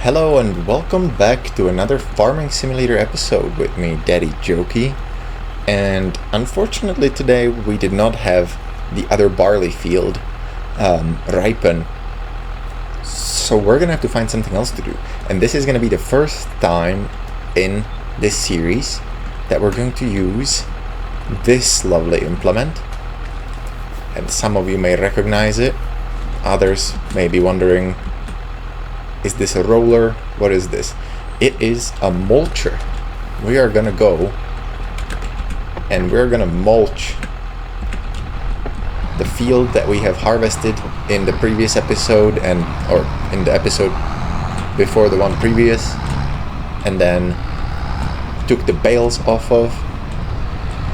Hello and welcome back to another Farming Simulator episode with me, Daddy Jokey. And unfortunately today we did not have the other barley field ripen. So we're gonna have to find something else to do. And this is gonna be the first time in this series that we're going to use this lovely implement. And some of you may recognize it. Others may be wondering, is this a roller? What is this? It is a mulcher. We are gonna go and we're gonna mulch the field that we have harvested in the previous episode or in the episode before the one previous, and then took the bales off of.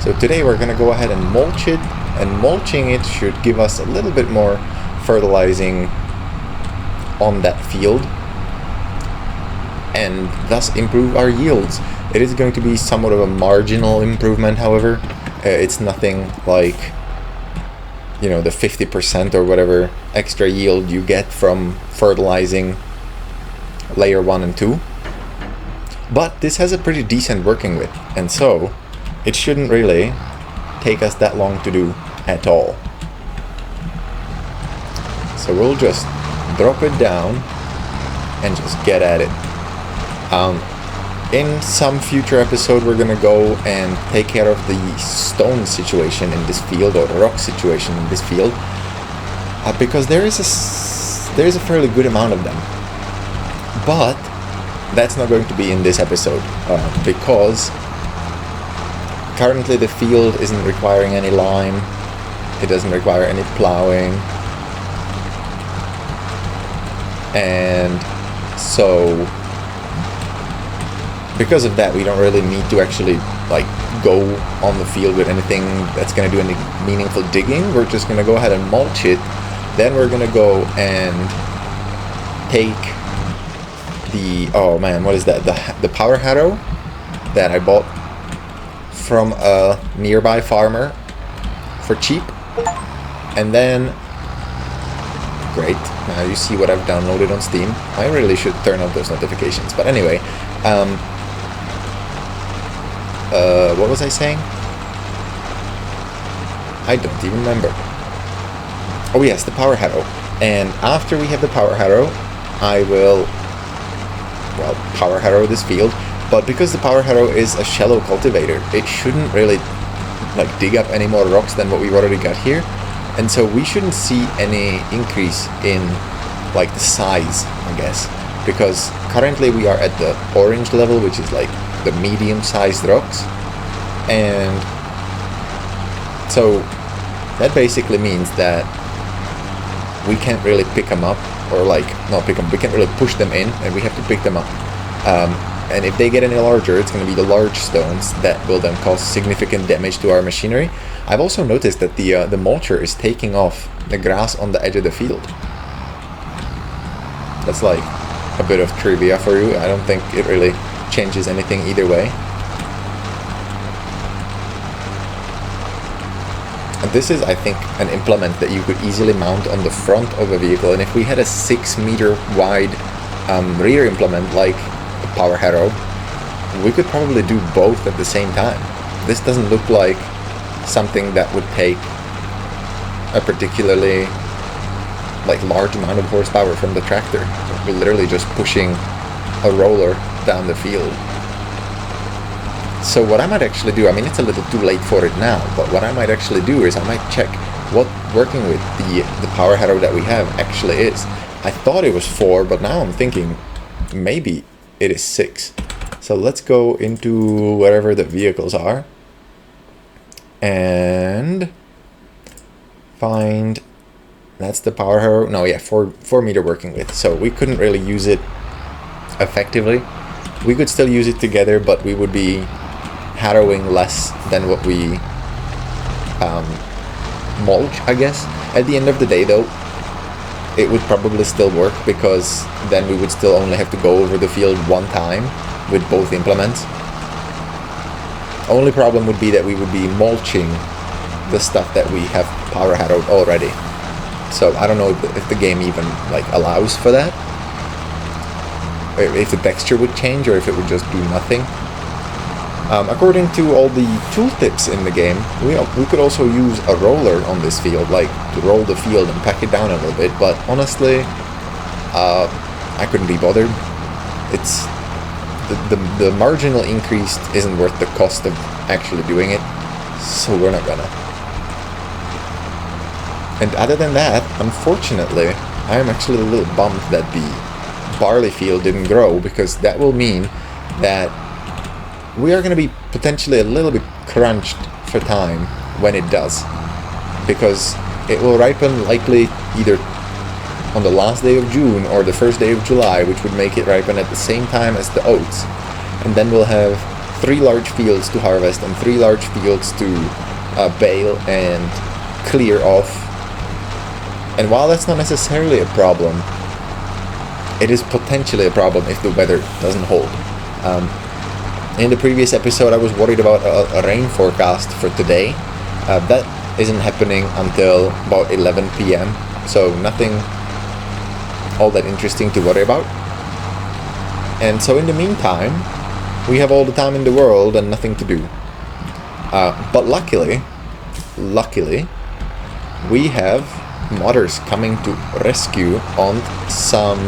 So today we're gonna go ahead and mulch it, and mulching it should give us a little bit more fertilizing on that field and thus improve our yields. It is going to be somewhat of a marginal improvement, however. It's nothing like, the 50% or whatever extra yield you get from fertilizing layer 1 and 2. But this has a pretty decent working width, and so it shouldn't really take us that long to do at all. So we'll just drop it down and just get at it. In some future episode we're gonna go and take care of the stone situation in this field, or rock situation in this field, because there is a fairly good amount of them. But that's not going to be in this episode, because currently the field isn't requiring any lime. It doesn't require any plowing, and so because of that, we don't really need to actually go on the field with anything that's going to do any meaningful digging. We're just going to go ahead and mulch it. Then we're going to go and take what is that? The power harrow that I bought from a nearby farmer for cheap. And then, great, now you see what I've downloaded on Steam. I really should turn off those notifications. But anyway, what was I saying? I don't even remember. Oh yes, the power harrow. And after we have the power harrow, I will, power harrow this field. But because the power harrow is a shallow cultivator, it shouldn't really dig up any more rocks than what we've already got here. And so we shouldn't see any increase in the size, I guess. Because currently we are at the orange level, which is the medium-sized rocks, and so that basically means that we can't really pick them up, or not pick them, we can't really push them in, and we have to pick them up. And if they get any larger, it's going to be the large stones that will then cause significant damage to our machinery. I've also noticed that the mulcher is taking off the grass on the edge of the field. That's a bit of trivia for you. I don't think it really changes anything either way. And this is, I think, an implement that you could easily mount on the front of a vehicle, and if we had a 6-meter wide rear implement like the power harrow, we could probably do both at the same time. This doesn't look like something that would take a particularly large amount of horsepower from the tractor. We're literally just pushing a roller down the field. So what I might actually do, it's a little too late for it now, but what I might actually do is I might check what working with the power harrow that we have actually is. I thought it was 4, but now I'm thinking maybe it is 6. So let's go into wherever the vehicles are and find, that's the power harrow. No, yeah, 4 meter working width. So we couldn't really use it effectively. We could still use it together, but we would be harrowing less than what we mulch, I guess. At the end of the day, though, it would probably still work, because then we would still only have to go over the field one time with both implements. Only problem would be that we would be mulching the stuff that we have power harrowed already. So I don't know if the game even allows for that. if the texture would change or if it would just do nothing. According to all the tooltips in the game, we could also use a roller on this field, like to roll the field and pack it down a little bit, but honestly, I couldn't be bothered. It's the marginal increase isn't worth the cost of actually doing it, so we're not gonna. And other than that, unfortunately, I am actually a little bummed that the barley field didn't grow, because that will mean that we are going to be potentially a little bit crunched for time when it does, because it will ripen likely either on the last day of June or the first day of July, which would make it ripen at the same time as the oats. And then we'll have 3 large fields to harvest and 3 large fields to bale and clear off. And while that's not necessarily a problem, it is potentially a problem if the weather doesn't hold. In the previous episode, I was worried about a rain forecast for today. That isn't happening until about 11 p.m, so nothing all that interesting to worry about. And so in the meantime, we have all the time in the world and nothing to do. But luckily, we have modders coming to rescue on some,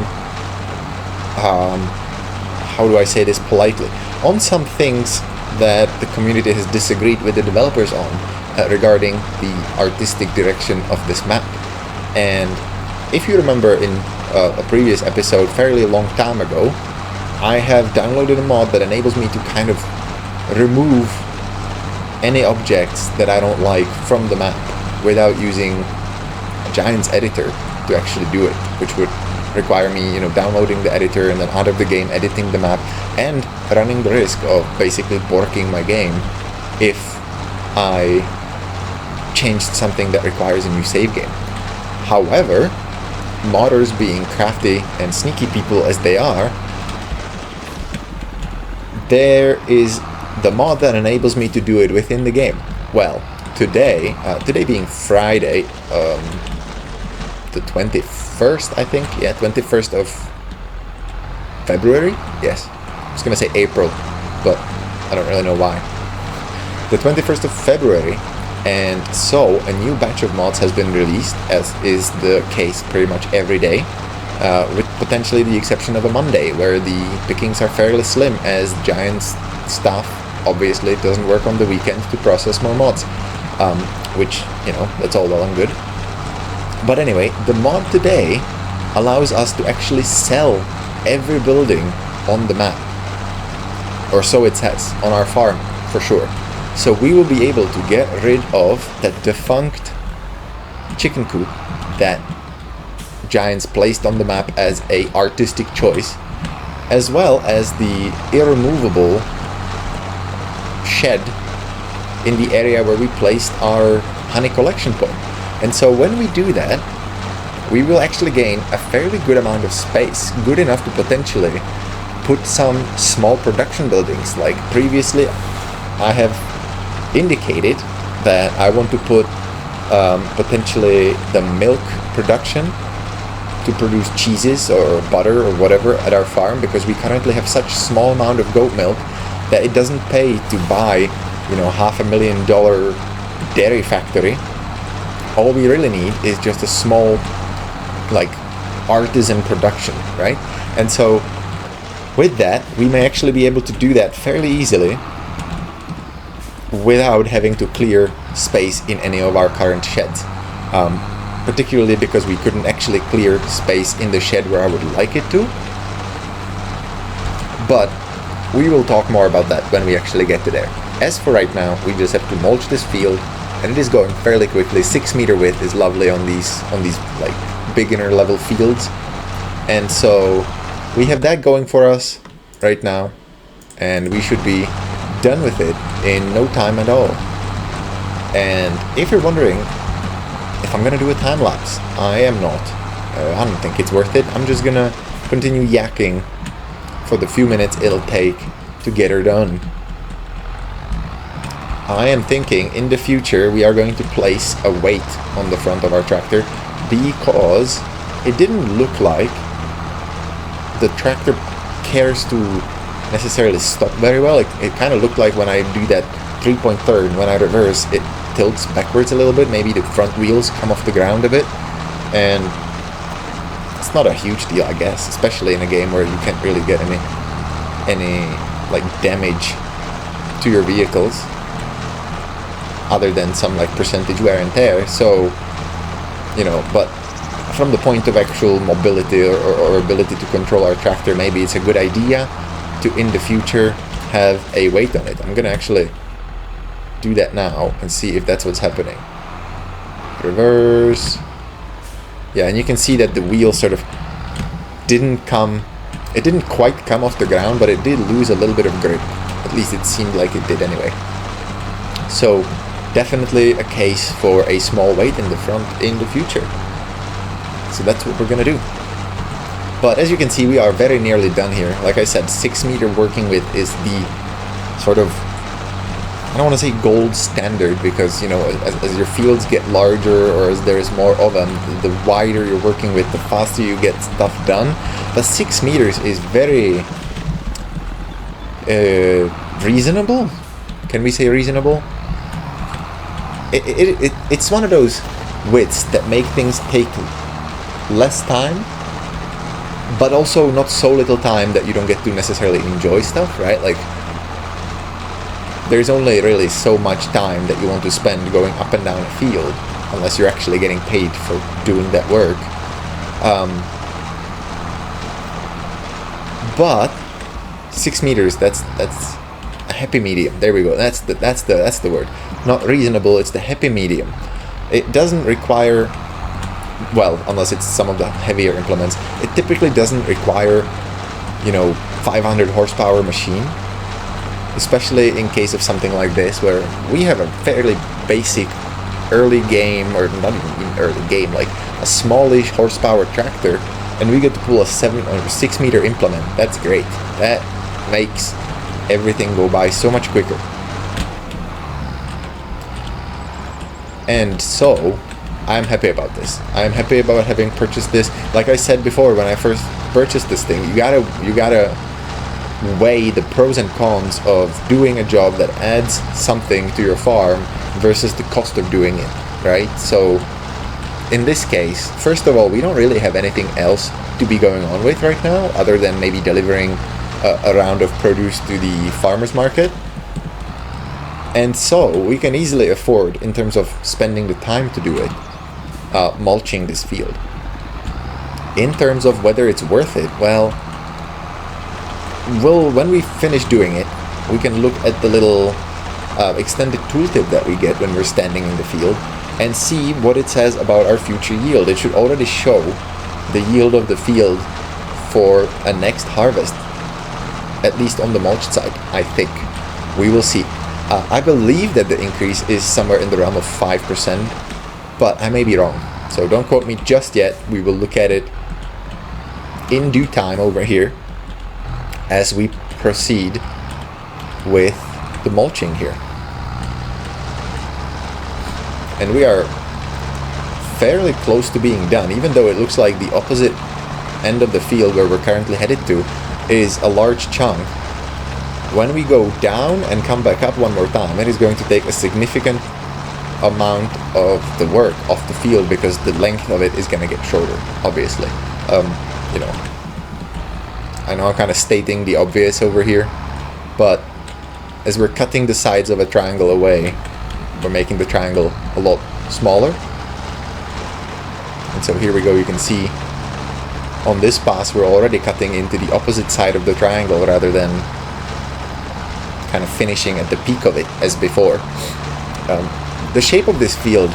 how do I say this politely, on some things that the community has disagreed with the developers on regarding the artistic direction of this map. And if you remember in a previous episode fairly long time ago, I have downloaded a mod that enables me to kind of remove any objects that I don't like from the map without using a Giants editor to actually do it, which would require me, downloading the editor and then out of the game editing the map and running the risk of basically borking my game if I changed something that requires a new save game. However, modders, being crafty and sneaky people as they are, there is the mod that enables me to do it within the game. Well, today being Friday, the 21st, I think, 21st of February, yes, I was gonna say April, but I don't really know why. The 21st of February, and so a new batch of mods has been released, as is the case pretty much every day, with potentially the exception of a Monday, where the pickings are fairly slim, as Giants staff obviously doesn't work on the weekends to process more mods, which, that's all well and good. But anyway, the mod today allows us to actually sell every building on the map, or so it says, on our farm, for sure. So we will be able to get rid of that defunct chicken coop that Giants placed on the map as a artistic choice, as well as the irremovable shed in the area where we placed our honey collection point. And so when we do that, we will actually gain a fairly good amount of space, good enough to potentially put some small production buildings. Like previously, I have indicated that I want to put potentially the milk production to produce cheeses or butter or whatever at our farm, because we currently have such small amount of goat milk that it doesn't pay to buy, $500,000 dairy factory. All we really need is just a small, artisan production, right? And so with that, we may actually be able to do that fairly easily without having to clear space in any of our current sheds. Particularly because we couldn't actually clear space in the shed where I would like it to. But we will talk more about that when we actually get to there. As for right now, we just have to mulch this field, and it is going fairly quickly. 6 meter width is lovely on these beginner level fields. And so we have that going for us right now, and we should be done with it in no time at all. And if you're wondering if I'm gonna do a time lapse, I am not. I don't think it's worth it. I'm just gonna continue yakking for the few minutes it'll take to get her done. I am thinking in the future we are going to place a weight on the front of our tractor, because it didn't look like the tractor cares to necessarily stop very well. It kind of looked like when I do that 3-point turn, when I reverse, it tilts backwards a little bit. Maybe the front wheels come off the ground a bit, and it's not a huge deal, I guess, especially in a game where you can't really get any like damage to your vehicles other than some like percentage wear and tear. So, you know, but from the point of actual mobility or ability to control our tractor, maybe it's a good idea to in the future have a weight on it. I'm gonna actually do that now and see if that's what's happening. Reverse. Yeah, and you can see that the wheel sort of didn't quite come off the ground, but it did lose a little bit of grip. At least it seemed like it did anyway. So definitely a case for a small weight in the front in the future. So that's what we're gonna do. But as you can see, we are very nearly done here. Like I said, 6 meter working width is the sort of, I don't want to say gold standard, because, you know, as your fields get larger or as there is more of them, the wider you're working with, the faster you get stuff done. But 6 meters is very reasonable. Can we say reasonable? It's one of those widths that make things take less time, but also not so little time that you don't get to necessarily enjoy stuff, right? Like, there's only really so much time that you want to spend going up and down a field, unless you're actually getting paid for doing that work. But 6 meters, that's a happy medium. There we go. That's the word. Not reasonable. It's the happy medium. It doesn't require, well, unless it's some of the heavier implements, it typically doesn't require, you know, 500 horsepower machine, especially in case of something like this, where we have a fairly basic early game, or not even early game, like a smallish horsepower tractor, and we get to pull a 7 or 6 meter implement. That's great. That makes everything go by so much quicker. And so I'm happy about this. I'm happy about having purchased this. Like I said before, when I first purchased this thing, you gotta weigh the pros and cons of doing a job that adds something to your farm versus the cost of doing it, right? So in this case, first of all, we don't really have anything else to be going on with right now, other than maybe delivering a round of produce to the farmer's market. And so we can easily afford, in terms of spending the time to do it, mulching this field. In terms of whether it's worth it, well, when we finish doing it, we can look at the little extended tooltip that we get when we're standing in the field and see what it says about our future yield. It should already show the yield of the field for a next harvest, at least on the mulch side, I think. We will see. I believe that the increase is somewhere in the realm of 5%, but I may be wrong. So don't quote me just yet. We will look at it in due time over here as we proceed with the mulching here. And we are fairly close to being done, even though it looks like the opposite end of the field where we're currently headed to is a large chunk. When we go down and come back up one more time, it is going to take a significant amount of the work off the field, because the length of it is going to get shorter, obviously. You know, I know I'm kind of stating the obvious over here, but as we're cutting the sides of a triangle away, we're making the triangle a lot smaller. And so here we go, you can see on this pass we're already cutting into the opposite side of the triangle rather than kind of finishing at the peak of it as before. The shape of this field,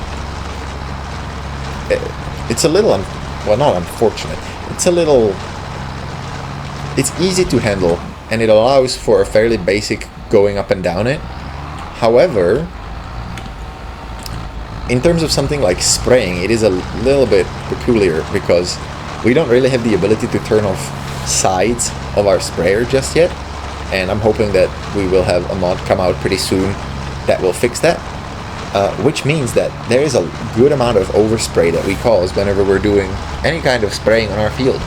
it's a little, well, not unfortunate, it's easy to handle, and it allows for a fairly basic going up and down it. However, in terms of something like spraying, it is a little bit peculiar, because we don't really have the ability to turn off sides of our sprayer just yet, and I'm hoping that we will have a mod come out pretty soon that will fix that, which means that there is a good amount of overspray that we cause whenever we're doing any kind of spraying on our field.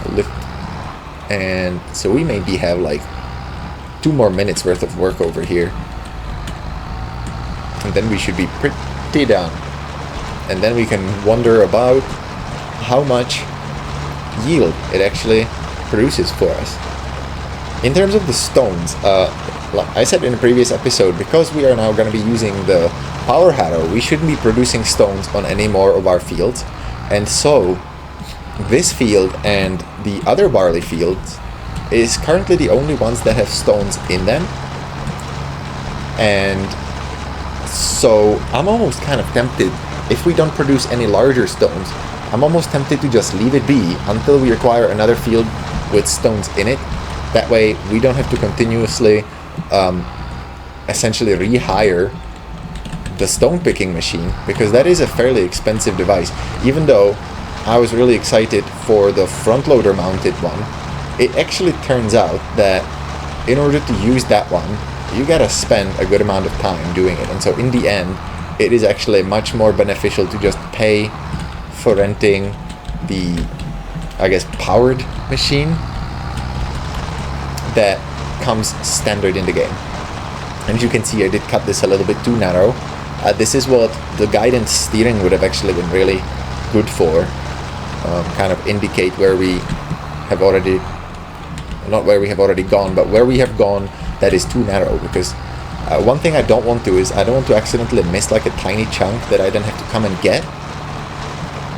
I'll lift And so we maybe have like 2 more minutes worth of work over here. And then we should be pretty done. And then we can wonder about how much yield it actually produces for us. In terms of the stones, like I said in a previous episode, because we are now going to be using the power harrow, we shouldn't be producing stones on any more of our fields. And so this field and the other barley fields is currently the only ones that have stones in them. And so I'm almost kind of tempted, if we don't produce any larger stones, I'm almost tempted to just leave it be until we acquire another field with stones in it. That way we don't have to continuously essentially rehire the stone picking machine, because that is a fairly expensive device. Even though I was really excited for the front loader mounted one, it actually turns out that in order to use that one, you gotta spend a good amount of time doing it. And so in the end, it is actually much more beneficial to just pay for renting the, I guess, powered machine that comes standard in the game. And as you can see, I did cut this a little bit too narrow. This is what the guidance steering would have actually been really good for. Kind of indicate where we have already, not where we have already gone, but where we have gone that is too narrow. Because one thing I don't want to is, I don't want to accidentally miss like a tiny chunk that I then have to come and get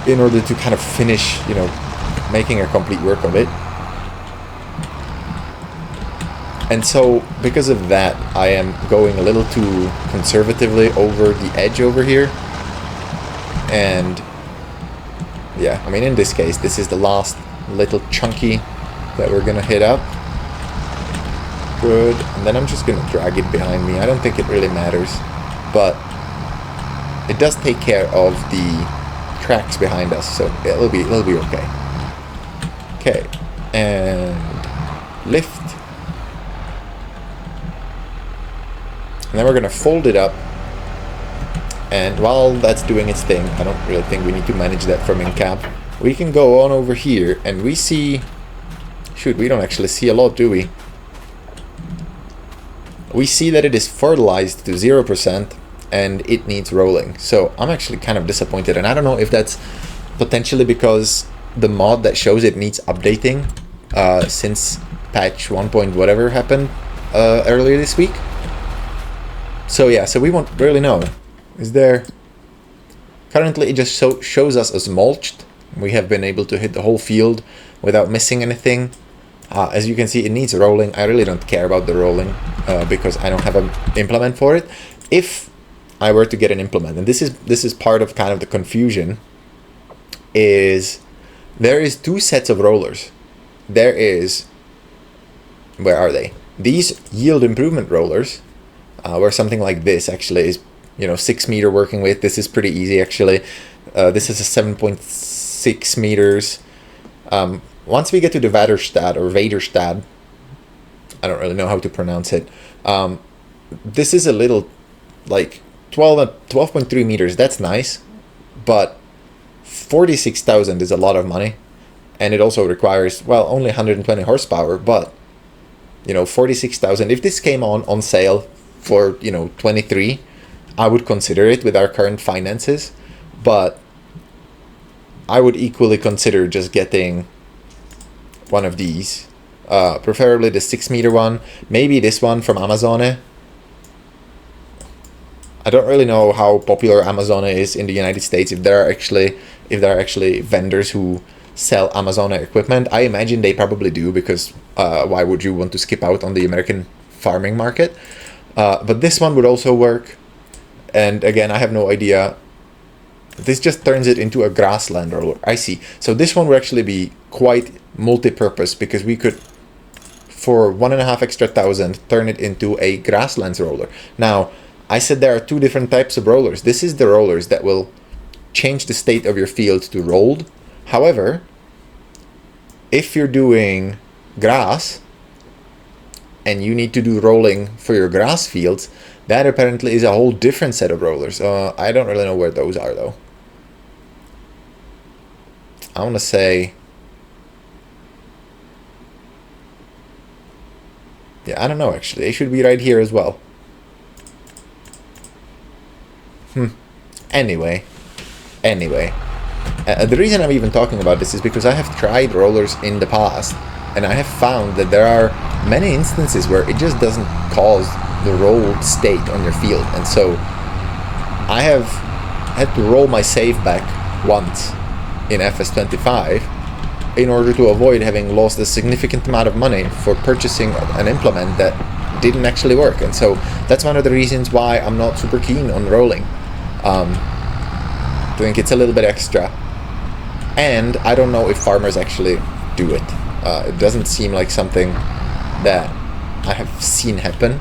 in order to kind of finish, you know, making a complete work of it. And so, because of that, I am going a little too conservatively over the edge over here. And yeah, I mean, in this case, this is the last little chunky that we're gonna hit up. Good. And then I'm just gonna drag it behind me. I don't think it really matters, but it does take care of the tracks behind us, so it'll be okay. Okay, and lift. And then we're going to fold it up. And while that's doing its thing, I don't really think we need to manage that from in cab. We can go on over here and we see... Shoot, we don't actually see a lot, do we? We see that it is fertilized to 0% and it needs rolling. So I'm actually kind of disappointed. And I don't know if that's potentially because the mod that shows it needs updating since patch 1 point whatever happened earlier this week. So yeah, so we won't really know. Is there... Currently it just shows us as mulched. We have been able to hit the whole field without missing anything. As you can see, it needs rolling. I really don't care about the rolling because I don't have an implement for it. If I were to get an implement, and this is part of kind of the confusion, is there is 2 sets of rollers. There is... Where are they? These yield improvement rollers, where something like this actually is, you know, 6 meter working with. This is pretty easy actually. This is a 7.6 meters. Once we get to the Vaderstad or Vaderstad, I don't really know how to pronounce it. This is a little like 12.3 meters. That's nice, but 46,000 is a lot of money, and it also requires, well, only 120 horsepower. But you know, 46,000. If this came on sale for, you know, 23, I would consider it with our current finances, but I would equally consider just getting one of these, preferably the 6 meter one, maybe this one from Amazone. I don't really know how popular Amazone is in the United States, if there are actually vendors who sell Amazone equipment. I imagine they probably do, because why would you want to skip out on the American farming market? But this one would also work. And again, I have no idea. This just turns it into a grassland roller. I see. So this one would actually be quite multi-purpose, because we could, for 1.5 extra thousand, turn it into a grasslands roller. Now, I said there are 2 different types of rollers. This is the rollers that will change the state of your field to rolled. However, if you're doing grass and you need to do rolling for your grass fields, that apparently is a whole different set of rollers. I don't really know where those are though. I want to say Yeah, I don't know actually. They should be right here as well. Anyway. The reason I'm even talking about this is because I have tried rollers in the past, and I have found that there are many instances where it just doesn't cause the roll state on your field, and so I have had to roll my save back once in FS25 in order to avoid having lost a significant amount of money for purchasing an implement that didn't actually work. And so that's one of the reasons why I'm not super keen on rolling. I think it's a little bit extra, and I don't know if farmers actually do it. It doesn't seem like something that I have seen happen.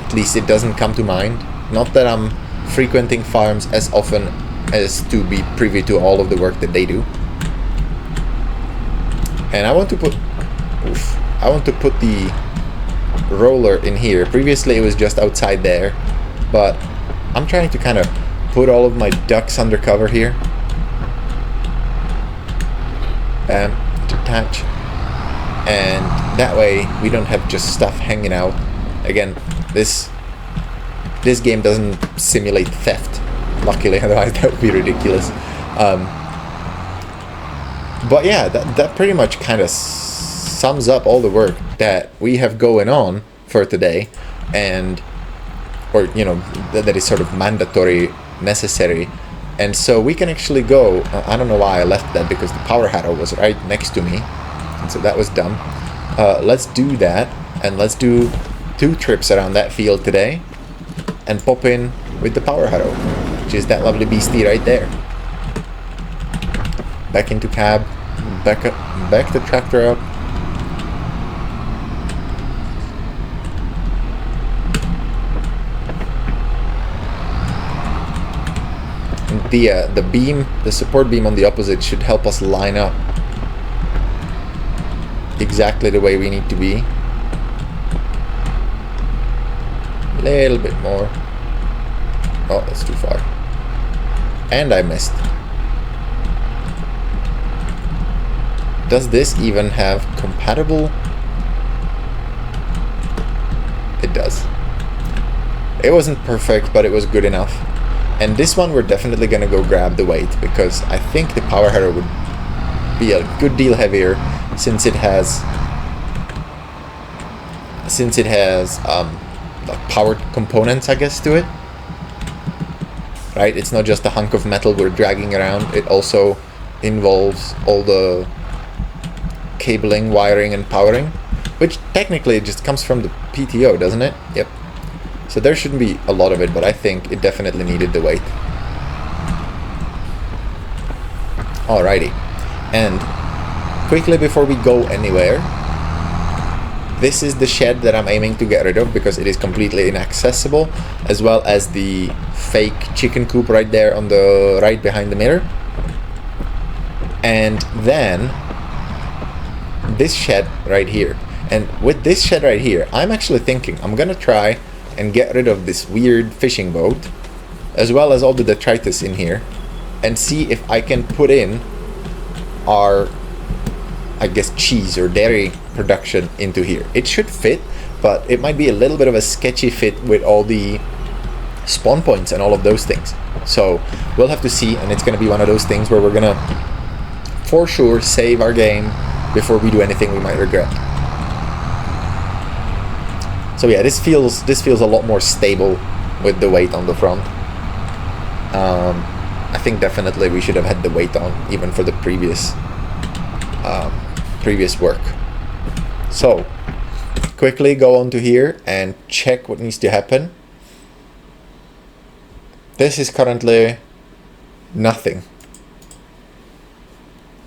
At least it doesn't come to mind. Not that I'm frequenting farms as often as to be privy to all of the work that they do. And I want to put the roller in here. Previously it was just outside there, but I'm trying to kind of put all of my ducks under cover here. Bam, detach. And that way we don't have just stuff hanging out. Again, this game doesn't simulate theft, luckily, otherwise that would be ridiculous. But yeah, that pretty much kind of sums up all the work that we have going on for today, or you know, that is sort of mandatory, necessary. And so we can actually go, I don't know why I left that, because the power Harrow was right next to me, and so that was dumb. Let's do that, and let's do 2 trips around that field today and pop in with the power Harrow, which is that lovely beastie right there. Back into cab, back the tractor up. The beam, the support beam on the opposite should help us line up exactly the way we need to be. A little bit more. Oh, that's too far. And I missed. Does this even have compatible? It does. It wasn't perfect, but it was good enough. And this one we're definitely gonna go grab the weight, because I think the power Harrow would be a good deal heavier since it has like powered components, I guess, to it. Right? It's not just a hunk of metal we're dragging around. It also involves all the cabling, wiring, and powering, which technically just comes from the PTO, doesn't it? Yep. So there shouldn't be a lot of it, but I think it definitely needed the weight. Alrighty. And quickly before we go anywhere, this is the shed that I'm aiming to get rid of because it is completely inaccessible, as well as the fake chicken coop right there on the right behind the mirror. And then this shed right here. And with this shed right here, I'm actually thinking I'm gonna try and get rid of this weird fishing boat, as well as all the detritus in here, and see if I can put in our, I guess, cheese or dairy production into here. It should fit, but it might be a little bit of a sketchy fit with all the spawn points and all of those things. So we'll have to see, and it's going to be one of those things where we're going to, for sure, save our game before we do anything we might regret. So yeah, this feels a lot more stable with the weight on the front. I think definitely we should have had the weight on even for the previous work. So quickly go on to here and check what needs to happen. This is currently nothing.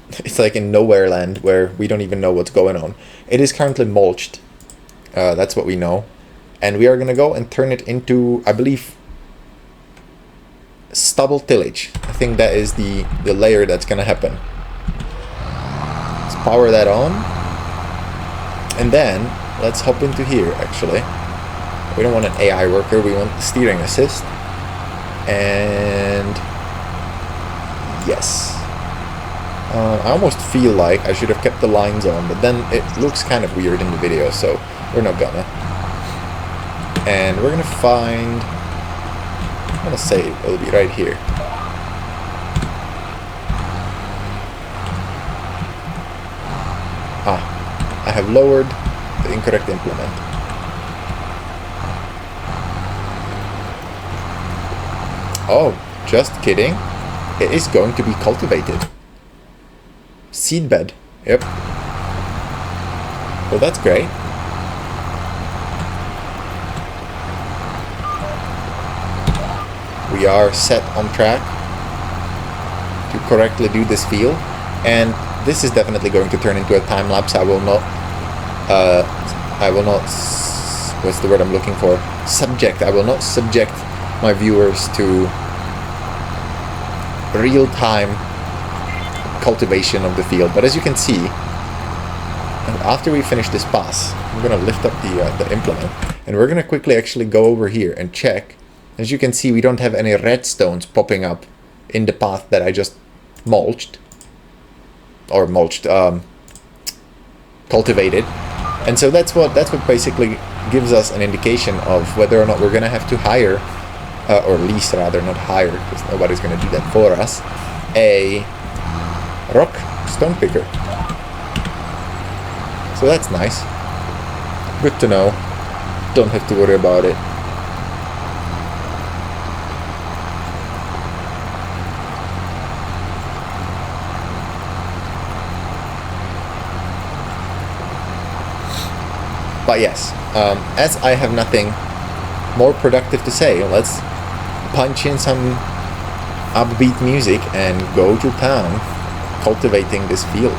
It's like in nowhere land where we don't even know what's going on. It is currently mulched. That's what we know. And we are going to go and turn it into, I believe, stubble tillage. I think that is the layer that's going to happen. Let's power that on. And then let's hop into here, actually. We don't want an AI worker, we want the steering assist. And yes. I almost feel like I should have kept the lines on, but then it looks kind of weird in the video, so we're not gonna. And we're gonna find... I'm gonna say it'll be right here. Ah, I have lowered the incorrect implement. Oh, just kidding. It is going to be cultivated. Seedbed. Yep. Well, that's great. We are set on track to correctly do this field, and this is definitely going to turn into a time lapse. I will not what's the word I'm looking for? I will not subject my viewers to real-time cultivation of the field. But as you can see, after we finish this pass, I'm gonna lift up the implement, and we're gonna quickly actually go over here and check. As you can see, we don't have any redstones popping up in the path that I just cultivated. And so that's what basically gives us an indication of whether or not we're gonna have to hire, or lease rather, not hire, because nobody's gonna do that for us, a rock stone picker. So that's nice. Good to know. Don't have to worry about it. But yes, as I have nothing more productive to say, let's punch in some upbeat music and go to town cultivating this field.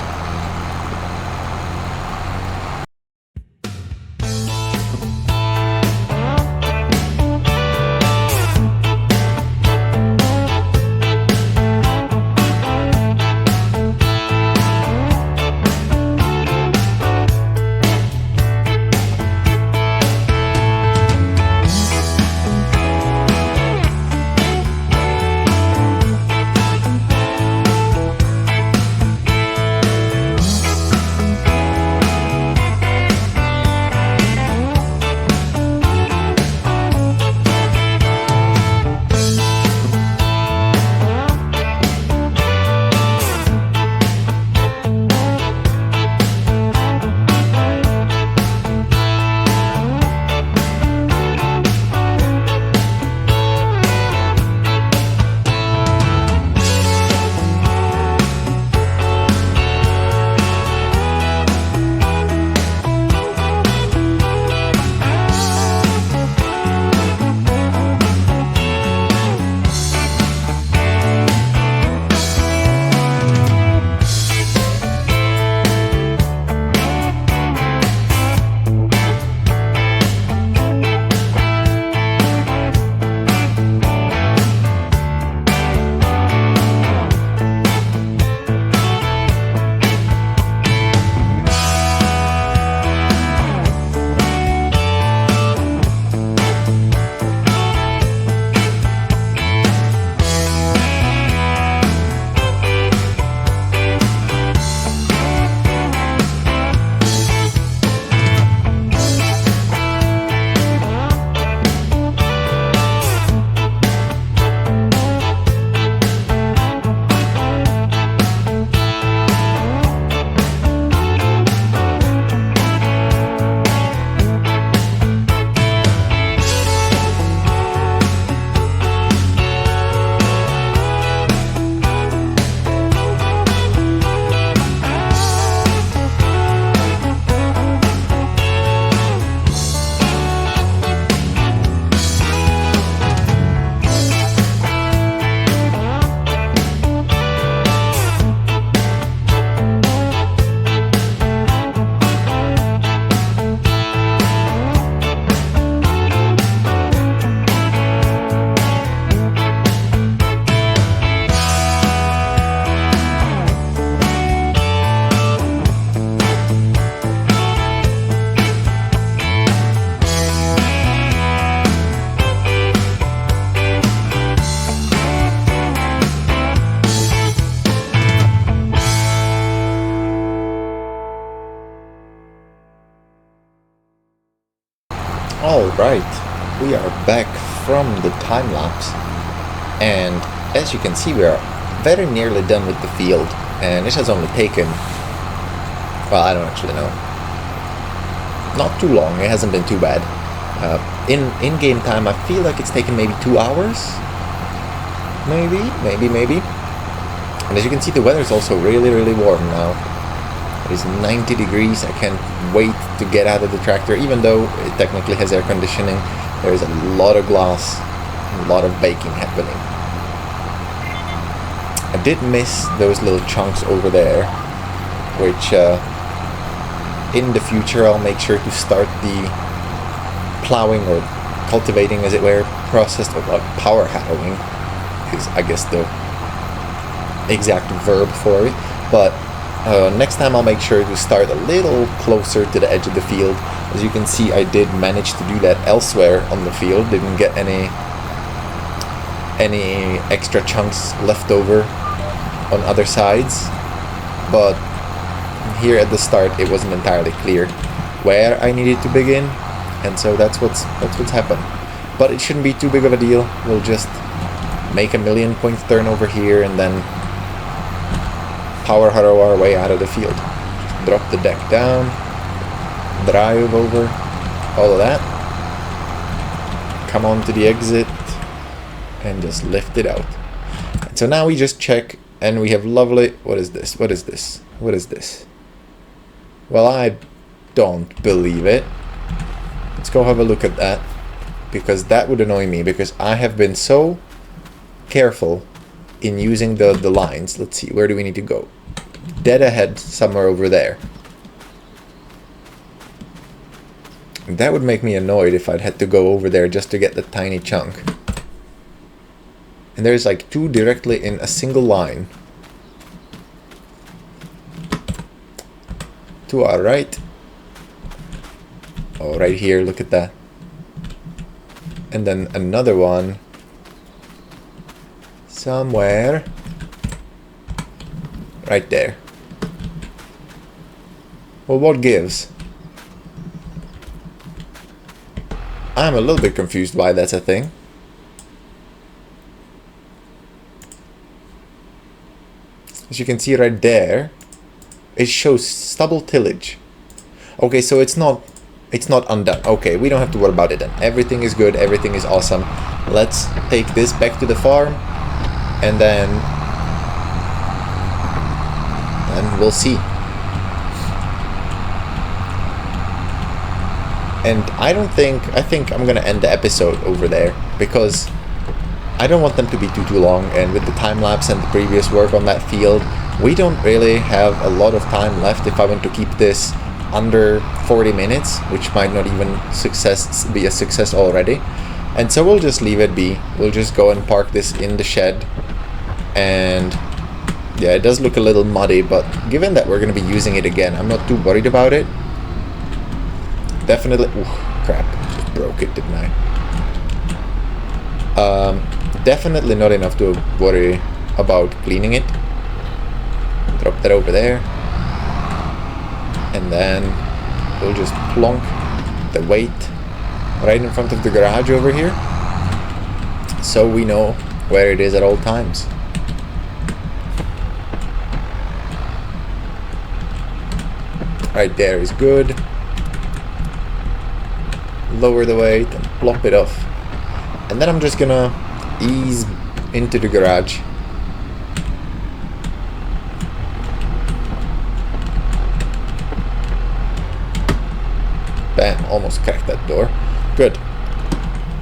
Alright, we are back from the time lapse, and as you can see we are very nearly done with the field, and it has only taken, well, I don't actually know, not too long. It hasn't been too bad. In game time I feel like it's taken maybe 2 hours, maybe. And as you can see, the weather is also really warm now. It is 90 degrees. I can't wait to get out of the tractor, even though it technically has air conditioning. There is a lot of glass, a lot of baking happening. I did miss those little chunks over there, which in the future I'll make sure to start the plowing or cultivating, as it were, process of power harrowing is, I guess, the exact verb for it. But next time I'll make sure to start a little closer to the edge of the field. As you can see, I did manage to do that elsewhere on the field. Didn't get any extra chunks left over on other sides, but here at the start it wasn't entirely clear where I needed to begin, and so that's what's happened. But it shouldn't be too big of a deal. We'll just make a 1,000,000 points turn over here and then power harrow our way out of the field. Drop the deck down, drive over, all of that, come on to the exit and just lift it out. And so now we just check, and we have lovely, what is this? Well, I don't believe it. Let's go have a look at that, because that would annoy me, because I have been so careful in using the lines. Let's see, where do we need to go? Dead ahead, somewhere over there. That would make me annoyed if I'd had to go over there just to get the tiny chunk. And there's like 2 directly in a single line. 2 are right. Oh, right here, look at that. And then another one somewhere right there. Well, what gives? I'm a little bit confused why that's a thing. As you can see right there, it shows stubble tillage. Okay, so it's not undone. Okay, we don't have to worry about it then. Everything is good, everything is awesome. Let's take this back to the farm, and then we'll see. And I think I'm gonna end the episode over there, because I don't want them to be too long, and with the time lapse and the previous work on that field, we don't really have a lot of time left if I want to keep this under 40 minutes, which might not even be a success already. And so we'll just leave it be. We'll just go and park this in the shed. And yeah, it does look a little muddy, but given that we're going to be using it again, I'm not too worried about it. Definitely, ooh, crap, just broke it, didn't I? Definitely not enough to worry about cleaning it. Drop that over there. And then we'll just plonk the weight right in front of the garage over here, so we know where it is at all times. Right there is good. Lower the weight and plop it off. And then I'm just gonna ease into the garage. Bam, almost cracked that door. Good.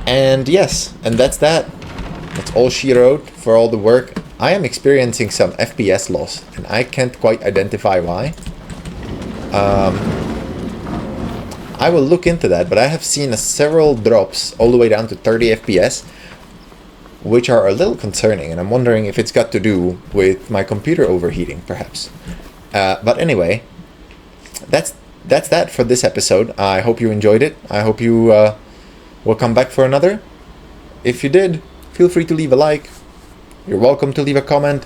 And yes, and that's that. That's all she wrote for all the work. I am experiencing some FPS loss, and I can't quite identify why. I will look into that, but I have seen several drops all the way down to 30 FPS, which are a little concerning, and I'm wondering if it's got to do with my computer overheating, perhaps. But anyway, that's that for this episode. I hope you enjoyed it. I hope you will come back for another. If you did, feel free to leave a like. You're welcome to leave a comment.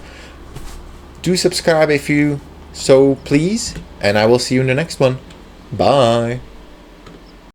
Do subscribe if you so please, and I will see you in the next one. Bye.